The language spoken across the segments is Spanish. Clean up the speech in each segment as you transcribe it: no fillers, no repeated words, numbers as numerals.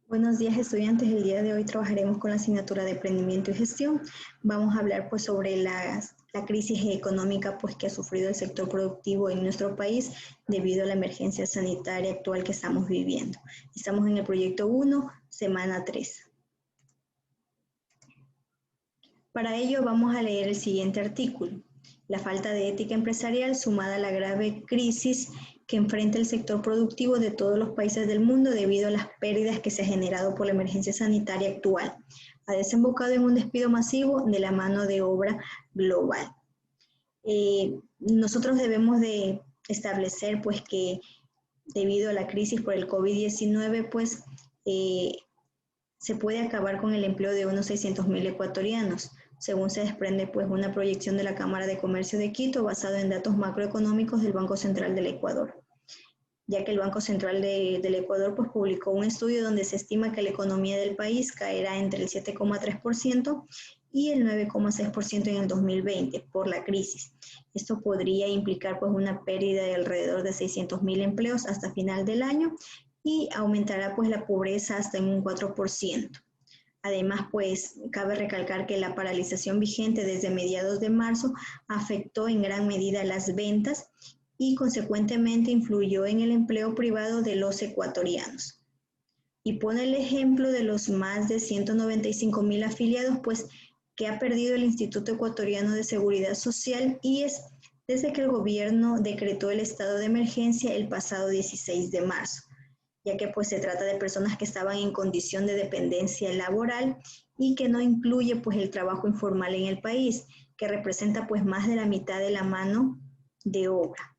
Buenos días, estudiantes. El día de hoy trabajaremos con la asignatura de Emprendimiento y Gestión. Vamos a hablar pues sobre la crisis económica pues que ha sufrido el sector productivo en nuestro país debido a la emergencia sanitaria actual que estamos viviendo. Estamos en el proyecto 1, semana 3. Para ello vamos a leer el siguiente artículo. La falta de ética empresarial sumada a la grave crisis que enfrenta el sector productivo de todos los países del mundo debido a las pérdidas que se ha generado por la emergencia sanitaria actual, ha desembocado en un despido masivo de la mano de obra global. Nosotros debemos de establecer pues que debido a la crisis por el COVID-19 pues se puede acabar con el empleo de unos 600.000 ecuatorianos, según se desprende pues una proyección de la Cámara de Comercio de Quito basado en datos macroeconómicos del Banco Central del Ecuador, ya que el Banco Central del Ecuador pues publicó un estudio donde se estima que la economía del país caerá entre el 7,3% y el 9,6% en el 2020 por la crisis. Esto podría implicar pues una pérdida de alrededor de 600.000 empleos hasta final del año y aumentará pues la pobreza hasta en un 4%. Además, pues cabe recalcar que la paralización vigente desde mediados de marzo afectó en gran medida las ventas y consecuentemente influyó en el empleo privado de los ecuatorianos. Y pone el ejemplo de los más de 195.000 afiliados, pues que ha perdido el Instituto Ecuatoriano de Seguridad Social, IES, desde que el gobierno decretó el estado de emergencia el pasado 16 de marzo. Ya que pues se trata de personas que estaban en condición de dependencia laboral y que no incluye pues el trabajo informal en el país, que representa pues más de la mitad de la mano de obra.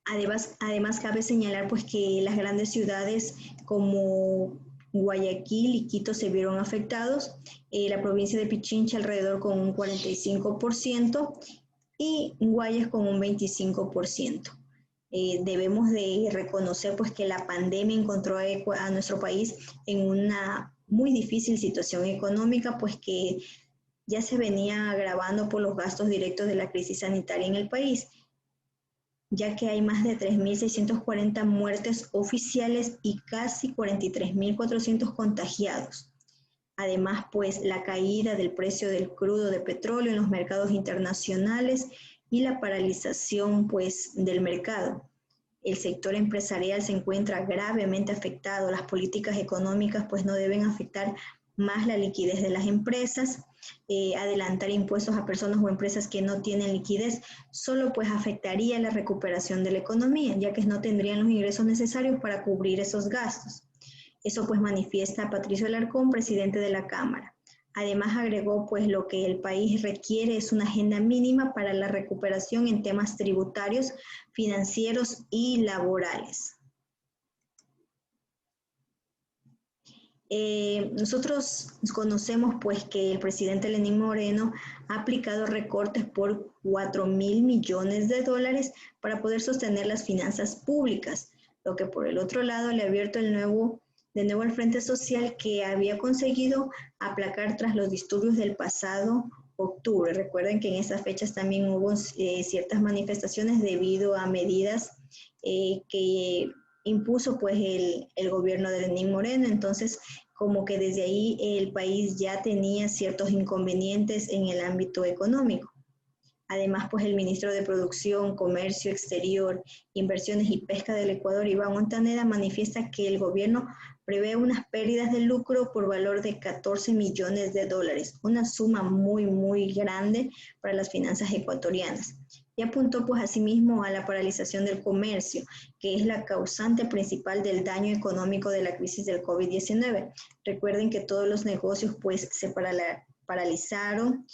Además cabe señalar pues que las grandes ciudades como Guayaquil y Quito se vieron afectados, la provincia de Pichincha alrededor con un 45% y Guayas con un 25%. Debemos de reconocer pues que la pandemia encontró a nuestro país en una muy difícil situación económica, pues que ya se venía agravando por los gastos directos de la crisis sanitaria en el país, ya que hay más de 3.640 muertes oficiales y casi 43.400 contagiados. Además, pues la caída del precio del crudo de petróleo en los mercados internacionales y la paralización pues del mercado. El sector empresarial se encuentra gravemente afectado. Las políticas económicas pues no deben afectar más la liquidez de las empresas. Adelantar impuestos a personas o empresas que no tienen liquidez solo pues afectaría la recuperación de la economía, ya que no tendrían los ingresos necesarios para cubrir esos gastos. Eso pues manifiesta Patricio Alarcón, presidente de la Cámara. Además agregó pues lo que el país requiere es una agenda mínima para la recuperación en temas tributarios, financieros y laborales. Nosotros conocemos pues que el presidente Lenín Moreno ha aplicado recortes por 4.000 millones de dólares para poder sostener las finanzas públicas, lo que por el otro lado le ha abierto de nuevo el Frente Social que había conseguido aplacar tras los disturbios del pasado octubre. Recuerden que en esas fechas también hubo ciertas manifestaciones debido a medidas que impuso pues el gobierno de Lenín Moreno. Entonces, como que desde ahí el país ya tenía ciertos inconvenientes en el ámbito económico. Además, pues el ministro de Producción, Comercio Exterior, Inversiones y Pesca del Ecuador, Iván Montaneda, manifiesta que el gobierno prevé unas pérdidas de lucro por valor de 14 millones de dólares, una suma muy grande para las finanzas ecuatorianas. Y apuntó pues asimismo a la paralización del comercio, que es la causante principal del daño económico de la crisis del COVID-19. Recuerden que todos los negocios pues se paralizaron,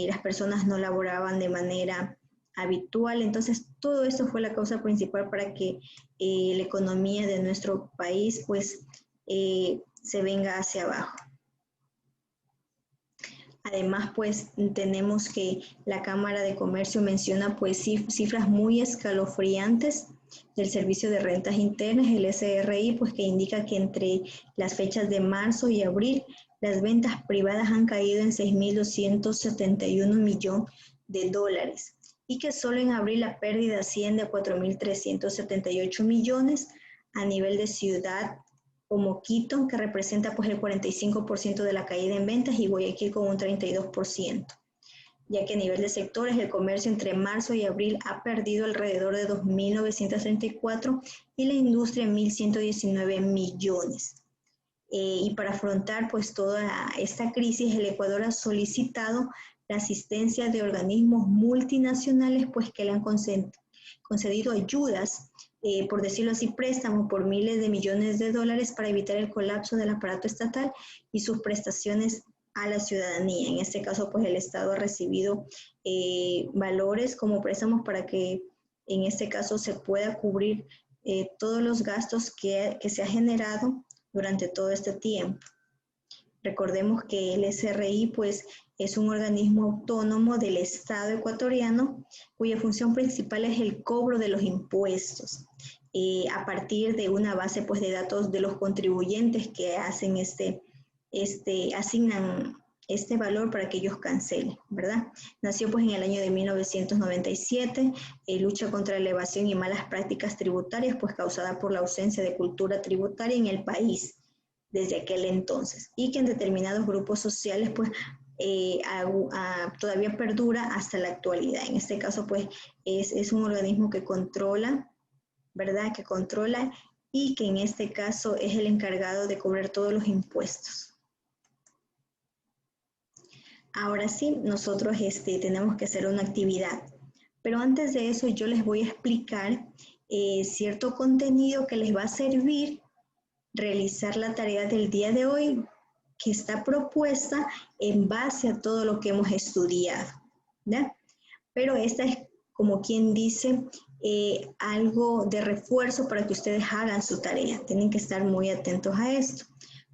las personas no laboraban de manera habitual, entonces todo esto fue la causa principal para que la economía de nuestro país pues se venga hacia abajo. Además, pues tenemos que la Cámara de Comercio menciona pues cifras muy escalofriantes del Servicio de Rentas Internas, el SRI, pues que indica que entre las fechas de marzo y abril las ventas privadas han caído en 6.271 millones de dólares y que solo en abril la pérdida asciende a 4.378 millones a nivel de ciudad como Quito, que representa pues el 45% de la caída en ventas, y Guayaquil con un 32%, ya que a nivel de sectores el comercio entre marzo y abril ha perdido alrededor de 2.934 y la industria 1.119 millones. Y para afrontar pues toda esta crisis, el Ecuador ha solicitado la asistencia de organismos multinacionales pues que le han concedido ayudas, por decirlo así, préstamos por miles de millones de dólares para evitar el colapso del aparato estatal y sus prestaciones a la ciudadanía. En este caso, pues el Estado ha recibido valores como préstamos para que en este caso se pueda cubrir todos los gastos que se ha generado durante todo este tiempo. Recordemos que el SRI pues es un organismo autónomo del Estado ecuatoriano cuya función principal es el cobro de los impuestos a partir de una base pues de datos de los contribuyentes que hacen asignan este valor para que ellos cancelen, ¿verdad? Nació pues en el año de 1997, lucha contra la evasión y malas prácticas tributarias pues causada por la ausencia de cultura tributaria en el país desde aquel entonces, y que en determinados grupos sociales pues todavía perdura hasta la actualidad. En este caso pues es un organismo que controla, ¿verdad? Que controla y que en este caso es el encargado de cobrar todos los impuestos. Ahora sí, nosotros tenemos que hacer una actividad, pero antes de eso yo les voy a explicar cierto contenido que les va a servir realizar la tarea del día de hoy, que está propuesta en base a todo lo que hemos estudiado, ¿ya? Pero esta es, como quien dice, algo de refuerzo para que ustedes hagan su tarea. Tienen que estar muy atentos a esto.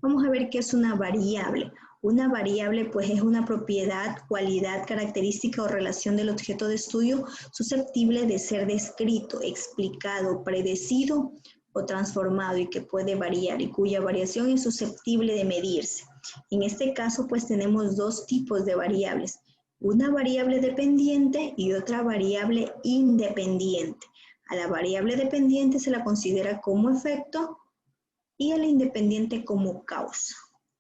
Vamos a ver qué es una variable. Una variable pues es una propiedad, cualidad, característica o relación del objeto de estudio susceptible de ser descrito, explicado, predecido o transformado y que puede variar y cuya variación es susceptible de medirse. En este caso pues tenemos dos tipos de variables, una variable dependiente y otra variable independiente. A la variable dependiente se la considera como efecto y a la independiente como causa.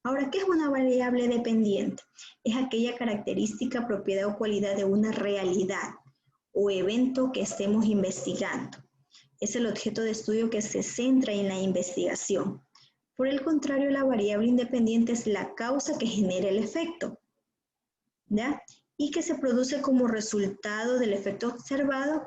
Ahora, ¿qué es una variable dependiente? Es aquella característica, propiedad o cualidad de una realidad o evento que estemos investigando. Es el objeto de estudio que se centra en la investigación. Por el contrario, la variable independiente es la causa que genera el efecto, ¿ya? Y que se produce como resultado del efecto observado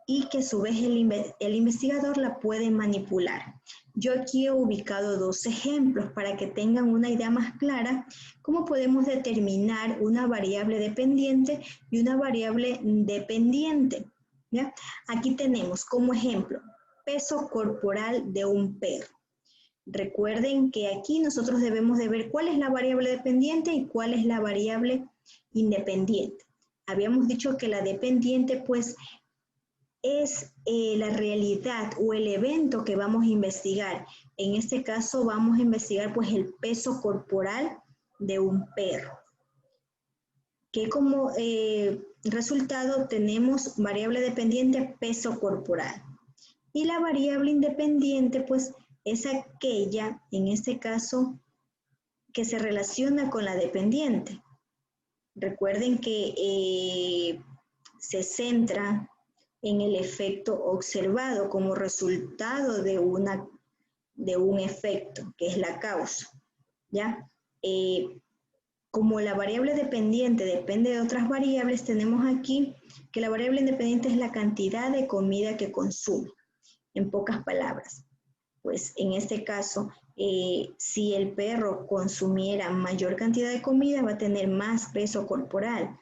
y que a su vez el investigador la puede manipular. Yo aquí he ubicado dos ejemplos para que tengan una idea más clara cómo podemos determinar una variable dependiente y una variable independiente, ¿ya? Aquí tenemos como ejemplo peso corporal de un perro. Recuerden que aquí nosotros debemos de ver cuál es la variable dependiente y cuál es la variable independiente. Habíamos dicho que la dependiente pues es la realidad o el evento que vamos a investigar. En este caso vamos a investigar pues el peso corporal de un perro. Que como resultado tenemos variable dependiente peso corporal. Y la variable independiente pues es aquella, en este caso, que se relaciona con la dependiente. Recuerden que se centra en el efecto observado como resultado de un efecto, que es la causa, ¿ya? Como la variable dependiente depende de otras variables, tenemos aquí que la variable independiente es la cantidad de comida que consume. En pocas palabras, pues en este caso, si el perro consumiera mayor cantidad de comida, va a tener más peso corporal.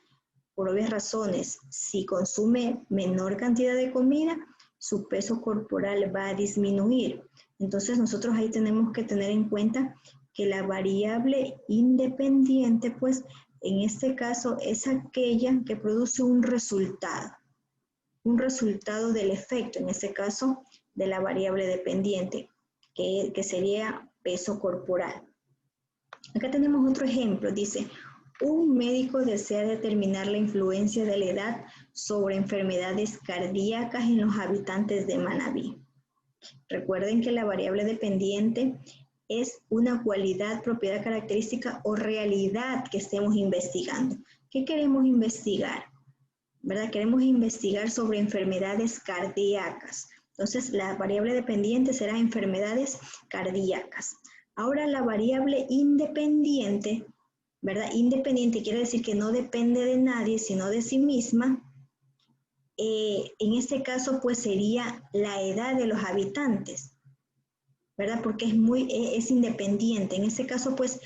Por obvias razones, si consume menor cantidad de comida, su peso corporal va a disminuir. Entonces nosotros ahí tenemos que tener en cuenta que la variable independiente, pues en este caso es aquella que produce un resultado del efecto, en este caso de la variable dependiente, que sería peso corporal. Acá tenemos otro ejemplo, dice, un médico desea determinar la influencia de la edad sobre enfermedades cardíacas en los habitantes de Manabí. Recuerden que la variable dependiente es una cualidad, propiedad, característica o realidad que estemos investigando. ¿Qué queremos investigar? ¿Verdad? Queremos investigar sobre enfermedades cardíacas. Entonces, la variable dependiente será enfermedades cardíacas. Ahora, la variable independiente, ¿verdad? Independiente quiere decir que no depende de nadie, sino de sí misma. En este caso, pues sería la edad de los habitantes, ¿verdad? Porque es independiente. En este caso, pues,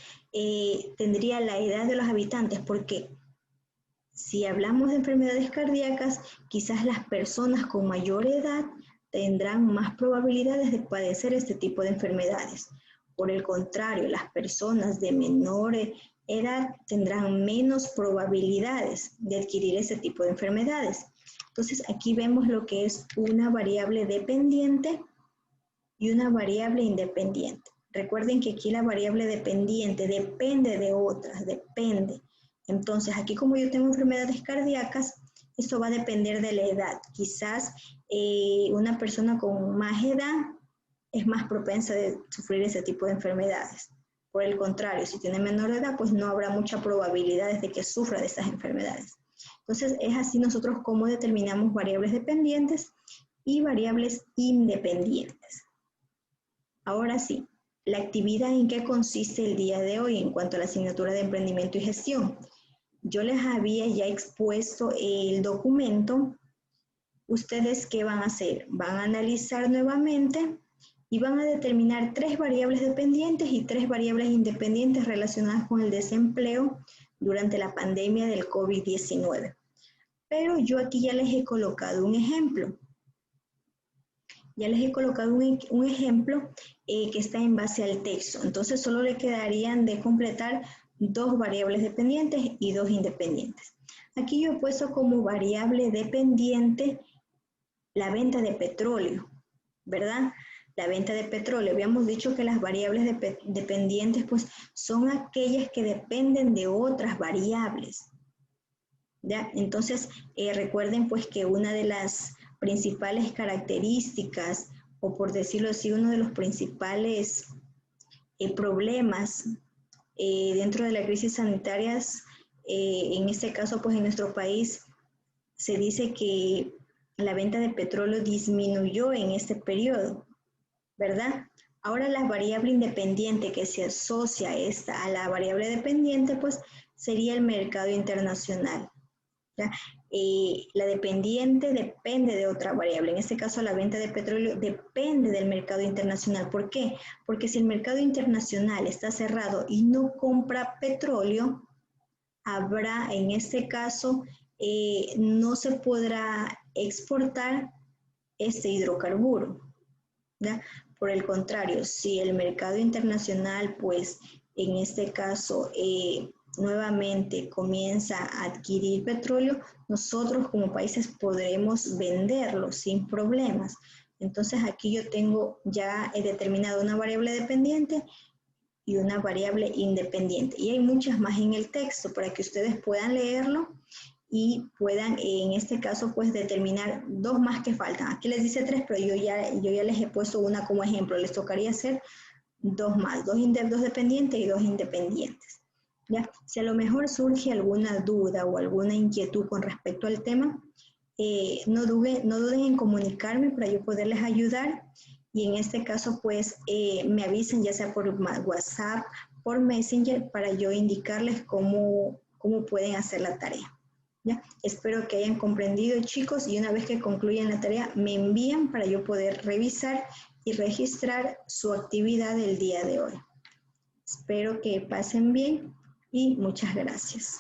tendría la edad de los habitantes, porque si hablamos de enfermedades cardíacas, quizás las personas con mayor edad tendrán más probabilidades de padecer este tipo de enfermedades. Por el contrario, las personas de menor edad tendrán menos probabilidades de adquirir ese tipo de enfermedades. Entonces, aquí vemos lo que es una variable dependiente y una variable independiente. Recuerden que aquí la variable dependiente depende de otras, depende. Entonces, aquí como yo tengo enfermedades cardíacas, esto va a depender de la edad. Quizás una persona con más edad es más propensa de sufrir ese tipo de enfermedades. Por el contrario, si tiene menor edad, pues no habrá muchas probabilidades de que sufra de estas enfermedades. Entonces, es así nosotros como determinamos variables dependientes y variables independientes. Ahora sí, la actividad en qué consiste el día de hoy en cuanto a la asignatura de emprendimiento y gestión. Yo les había ya expuesto el documento. ¿Ustedes qué van a hacer? Van a analizar nuevamente y van a determinar 3 variables dependientes y 3 variables independientes relacionadas con el desempleo durante la pandemia del COVID-19. Pero yo aquí ya les he colocado un ejemplo. Ya les he colocado un ejemplo que está en base al texto. Entonces, solo le quedarían de completar 2 variables dependientes y 2 independientes. Aquí yo he puesto como variable dependiente la venta de petróleo, ¿verdad? La venta de petróleo. Habíamos dicho que las variables dependientes pues, son aquellas que dependen de otras variables, ¿ya? Entonces, recuerden pues que una de las principales características, o por decirlo así, uno de los principales problemas dentro de la crisis sanitarias, en este caso, pues en nuestro país, se dice que la venta de petróleo disminuyó en este periodo, ¿verdad? Ahora la variable independiente que se asocia a la variable dependiente, pues sería el mercado internacional. La dependiente depende de otra variable. En este caso, la venta de petróleo depende del mercado internacional. ¿Por qué? Porque si el mercado internacional está cerrado y no compra petróleo, habrá, en este caso, no se podrá exportar este hidrocarburo, ¿ya? Por el contrario, si el mercado internacional, pues, en este caso, nuevamente comienza a adquirir petróleo, nosotros como países podremos venderlo sin problemas. Entonces aquí yo tengo ya determinado una variable dependiente y una variable independiente. Y hay muchas más en el texto para que ustedes puedan leerlo y puedan, en este caso, pues determinar 2 más que faltan. Aquí les dice 3, pero yo ya les he puesto una como ejemplo. Les tocaría hacer 2 más, 2 dependientes y 2 independientes. ¿Ya? Si a lo mejor surge alguna duda o alguna inquietud con respecto al tema, no duden en comunicarme para yo poderles ayudar. Y en este caso, pues, me avisen ya sea por WhatsApp, por Messenger, para yo indicarles cómo pueden hacer la tarea. ¿Ya? Espero que hayan comprendido, chicos, y una vez que concluyan la tarea, me envían para yo poder revisar y registrar su actividad del día de hoy. Espero que pasen bien y muchas gracias.